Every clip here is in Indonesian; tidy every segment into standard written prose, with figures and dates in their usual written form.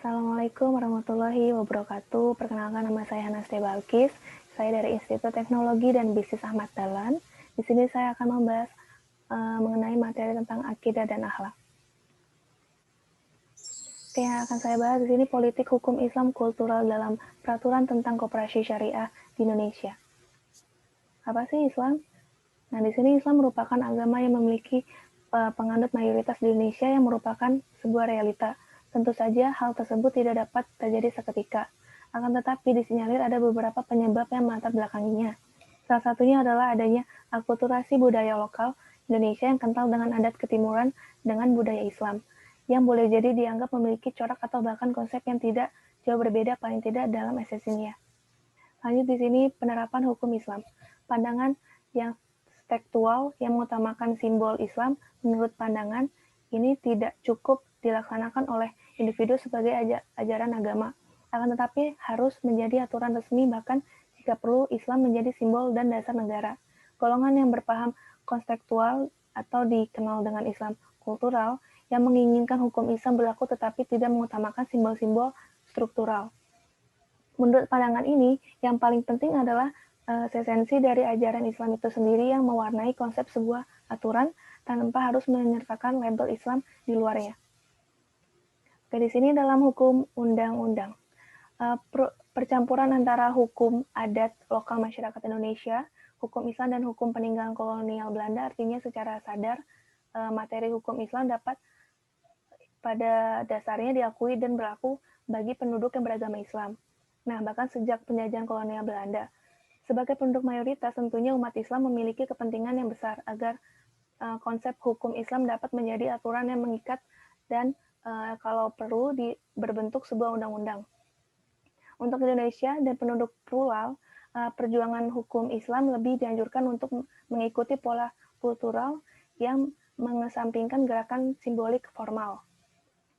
Assalamualaikum warahmatullahi wabarakatuh. Perkenalkan, nama saya Hanastia Balkis. Saya dari Institut Teknologi dan Bisnis Ahmad Dahlan. Di sini saya akan membahas mengenai materi tentang akidah dan akhlak. Oke, yang akan saya bahas di sini politik hukum Islam kultural dalam peraturan tentang koperasi syariah di Indonesia. Apa sih Islam? Nah, di sini Islam merupakan agama yang memiliki penganut mayoritas di Indonesia yang merupakan sebuah realita. Tentu saja hal tersebut tidak dapat terjadi seketika. Akan tetapi disinyalir ada beberapa penyebab yang melatar belakanginya. Salah satunya adalah adanya akulturasi budaya lokal Indonesia yang kental dengan adat ketimuran dengan budaya Islam, yang boleh jadi dianggap memiliki corak atau bahkan konsep yang tidak jauh berbeda paling tidak dalam esensinya. Lanjut di sini penerapan hukum Islam. Pandangan yang tekstual yang mengutamakan simbol Islam menurut pandangan ini tidak cukup dilaksanakan oleh individu sebagai ajaran agama, akan tetapi harus menjadi aturan resmi, bahkan jika perlu Islam menjadi simbol dan dasar negara. Golongan yang berpaham konseptual atau dikenal dengan Islam kultural yang menginginkan hukum Islam berlaku tetapi tidak mengutamakan simbol-simbol struktural. Menurut pandangan ini, yang paling penting adalah esensi dari ajaran Islam itu sendiri yang mewarnai konsep sebuah aturan tanpa harus menyertakan label Islam di luarnya. Oke, di sini dalam hukum undang-undang, percampuran antara hukum adat lokal masyarakat Indonesia, hukum Islam, dan hukum peninggalan kolonial Belanda, artinya secara sadar materi hukum Islam dapat pada dasarnya diakui dan berlaku bagi penduduk yang beragama Islam. Nah, bahkan sejak penjajahan kolonial Belanda, sebagai penduduk mayoritas, tentunya umat Islam memiliki kepentingan yang besar agar konsep hukum Islam dapat menjadi aturan yang mengikat dan kalau perlu berbentuk sebuah undang-undang. Untuk Indonesia dan penduduk plural, perjuangan hukum Islam lebih dianjurkan untuk mengikuti pola kultural yang mengesampingkan gerakan simbolik formal.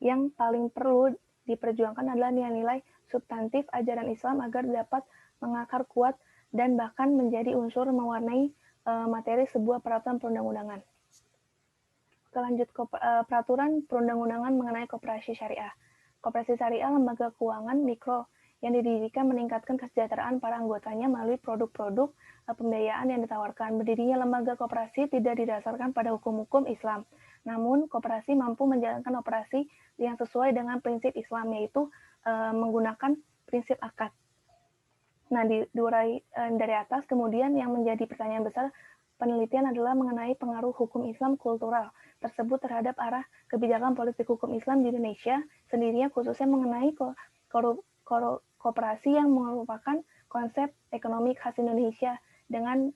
Yang paling perlu diperjuangkan adalah nilai-nilai substantif ajaran Islam agar dapat mengakar kuat dan bahkan menjadi unsur mewarnai materi sebuah peraturan perundang-undangan. Lanjut ke peraturan perundang-undangan mengenai koperasi syariah. Koperasi syariah lembaga keuangan mikro yang didirikan meningkatkan kesejahteraan para anggotanya melalui produk-produk pembiayaan yang ditawarkan. Berdirinya lembaga koperasi tidak didasarkan pada hukum-hukum Islam, namun koperasi mampu menjalankan operasi yang sesuai dengan prinsip Islam, yaitu menggunakan prinsip akad. Nah, diurai dari atas, kemudian yang menjadi pertanyaan besar penelitian adalah mengenai pengaruh hukum Islam kultural tersebut terhadap arah kebijakan politik hukum Islam di Indonesia sendirinya, khususnya mengenai koperasi yang merupakan konsep ekonomi khas Indonesia dengan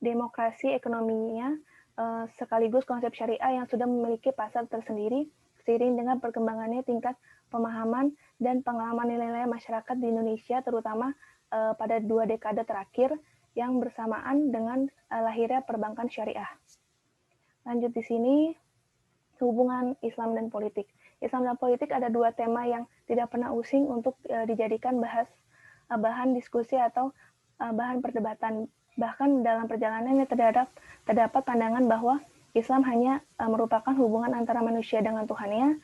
demokrasi ekonominya sekaligus konsep syariah yang sudah memiliki pasar tersendiri seiring dengan perkembangannya tingkat pemahaman dan pengalaman nilai-nilai masyarakat di Indonesia, terutama pada 2 dekade terakhir yang bersamaan dengan lahirnya perbankan syariah. Lanjut di sini, hubungan Islam dan politik. Islam dan politik ada 2 tema yang tidak pernah using untuk dijadikan bahan diskusi atau bahan perdebatan. Bahkan dalam perjalanannya terdapat pandangan bahwa Islam hanya merupakan hubungan antara manusia dengan Tuhannya,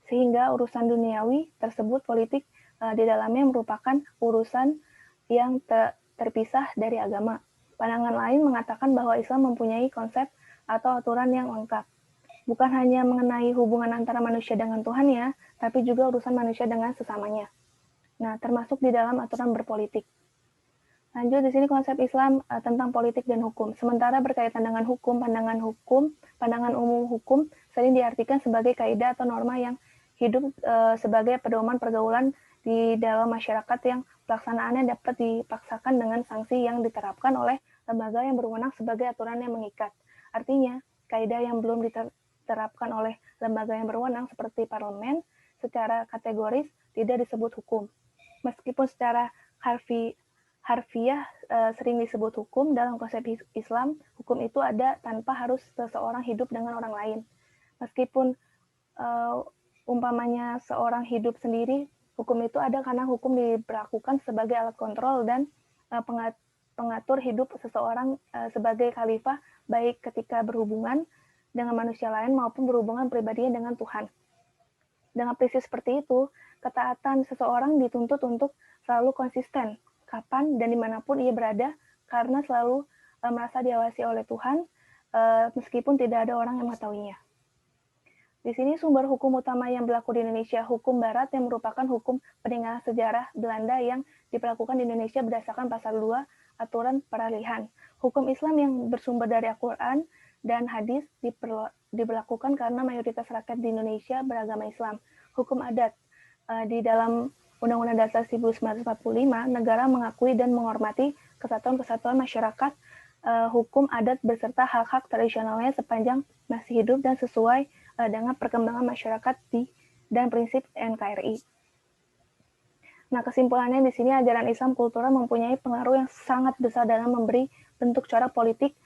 sehingga urusan duniawi tersebut politik di dalamnya merupakan urusan yang terpisah dari agama. Pandangan lain mengatakan bahwa Islam mempunyai konsep atau aturan yang lengkap, bukan hanya mengenai hubungan antara manusia dengan Tuhannya, tapi juga urusan manusia dengan sesamanya. Nah, termasuk di dalam aturan berpolitik. Lanjut di sini konsep Islam tentang politik dan hukum. Sementara berkaitan dengan hukum, pandangan umum hukum sering diartikan sebagai kaidah atau norma yang hidup sebagai pedoman pergaulan di dalam masyarakat yang pelaksanaannya dapat dipaksakan dengan sanksi yang diterapkan oleh lembaga yang berwenang sebagai aturan yang mengikat. Artinya, kaidah yang belum diterapkan oleh lembaga yang berwenang seperti parlemen secara kategoris tidak disebut hukum. Meskipun secara harfiah sering disebut hukum, dalam konsep Islam, hukum itu ada tanpa harus seseorang hidup dengan orang lain. Meskipun umpamanya seorang hidup sendiri, hukum itu ada karena hukum diberlakukan sebagai alat kontrol dan pengatur hidup seseorang sebagai khalifah, baik ketika berhubungan dengan manusia lain maupun berhubungan pribadinya dengan Tuhan. Dengan prinsip seperti itu, ketaatan seseorang dituntut untuk selalu konsisten, kapan dan dimanapun ia berada, karena selalu merasa diawasi oleh Tuhan, meskipun tidak ada orang yang mengetahuinya. Di sini sumber hukum utama yang berlaku di Indonesia, hukum Barat yang merupakan hukum peninggalan sejarah Belanda yang diberlakukan di Indonesia berdasarkan pasal 2 aturan peralihan. Hukum Islam yang bersumber dari Al-Quran dan hadis diberlakukan karena mayoritas rakyat di Indonesia beragama Islam. Hukum adat di dalam Undang-Undang Dasar 1945, negara mengakui dan menghormati kesatuan-kesatuan masyarakat, hukum adat beserta hak-hak tradisionalnya sepanjang masih hidup dan sesuai dengan perkembangan masyarakat dan prinsip NKRI. Nah, kesimpulannya di sini ajaran Islam kultural mempunyai pengaruh yang sangat besar dalam memberi bentuk corak politik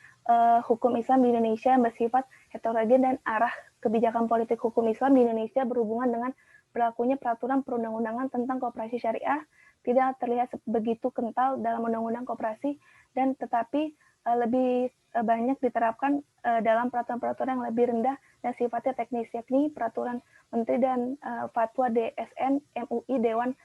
hukum Islam di Indonesia yang bersifat heterogen, dan arah kebijakan politik hukum Islam di Indonesia berhubungan dengan berlakunya peraturan perundang-undangan tentang koperasi syariah tidak terlihat begitu kental dalam undang-undang koperasi, dan tetapi lebih banyak diterapkan dalam peraturan-peraturan yang lebih rendah dan sifatnya teknis, yakni peraturan Menteri dan Fatwa DSN MUI Dewan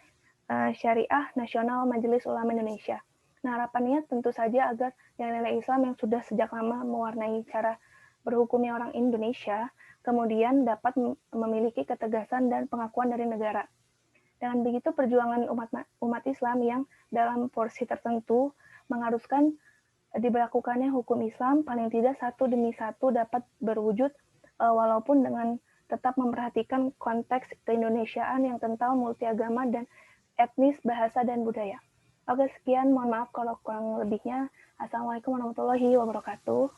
Syariah Nasional Majelis Ulama Indonesia. Nah, harapannya tentu saja agar nilai-nilai Islam yang sudah sejak lama mewarnai cara berhukumnya orang Indonesia, kemudian dapat memiliki ketegasan dan pengakuan dari negara. Dengan begitu, perjuangan umat Islam yang dalam porsi tertentu mengharuskan diberlakukannya hukum Islam paling tidak satu demi satu dapat berwujud, walaupun dengan tetap memperhatikan konteks keindonesiaan yang kental multiagama dan etnis, bahasa, dan budaya. Oke, sekian. Mohon maaf kalau kurang lebihnya. Assalamualaikum warahmatullahi wabarakatuh.